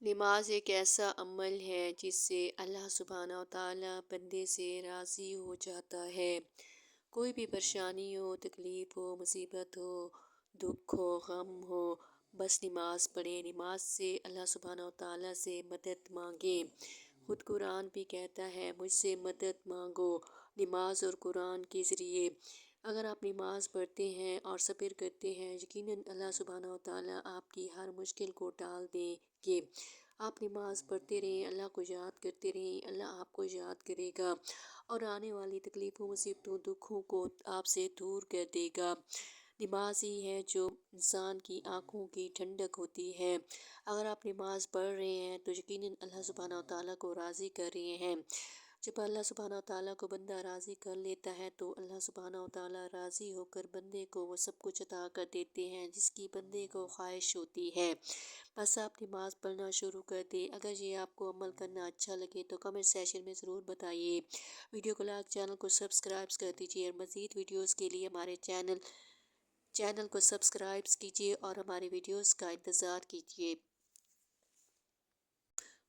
नमाज एक ऐसा अमल है जिससे अल्लाह सुब्हानहू व तआला बंदे से राज़ी हो जाता है। कोई भी परेशानी हो, तकलीफ़ हो, मुसीबत हो, दुख हो, गम हो, बस नमाज पढ़ें। नमाज से अल्लाह सुब्हानहू व तआला से मदद मांगें। खुद कुरान भी कहता है, मुझसे मदद मांगो नमाज और कुरान के ज़रिए। अगर आप नमाज पढ़ते हैं और सब्र करते हैं, यकीनन अल्लाह सुब्हानहू व तआला आपकी हर मुश्किल को टाल देंगे। आप नमाज पढ़ते रहें, अल्लाह को याद करते रहें, अल्लाह आपको याद करेगा और आने वाली तकलीफ़ों, मुसीबतों, दुखों को आपसे दूर कर देगा। नमाज ही है जो इंसान की आँखों की ठंडक होती है। अगर आप नमाज पढ़ रहे हैं तो यकीनन अल्लाह सुब्हानहू व तआला को राज़ी कर रहे हैं। जब अल्लाह सुब्हानहू व तआला को बंदा राज़ी कर लेता है तो अल्लाह सुब्हानहू व तआला राज़ी होकर बंदे को वो सब कुछ अता कर देते हैं जिसकी बंदे को ख्वाहिश होती है। बस आप नमाज़ पढ़ना शुरू कर दें। अगर ये आपको अमल करना अच्छा लगे तो कमेंट सेशन में ज़रूर बताइए। वीडियो को लाइक, चैनल को सब्सक्राइब कर दीजिए और मज़ीद वीडियोज़ के लिए हमारे चैनल को सब्सक्राइब कीजिए और हमारे वीडियोज़ का इंतज़ार कीजिए।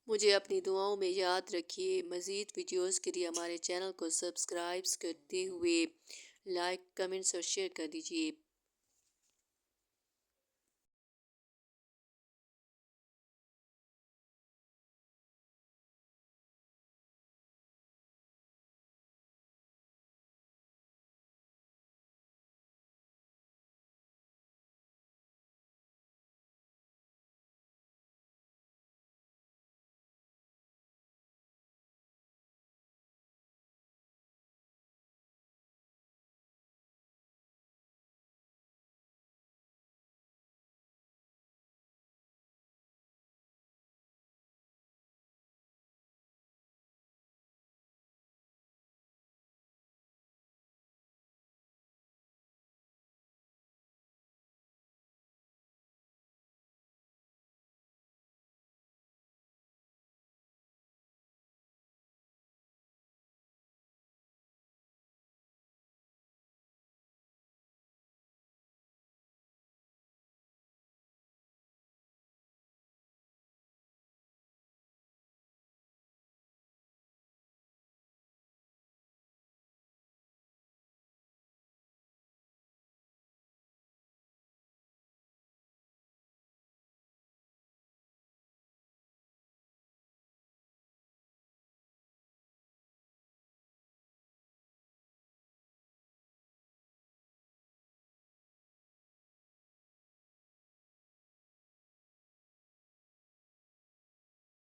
मुझे अपनी दुआओं में याद रखिए। मज़ीद वीडियोज़ के लिए हमारे चैनल को सब्सक्राइब करते हुए लाइक, कमेंट्स और शेयर कर दीजिए।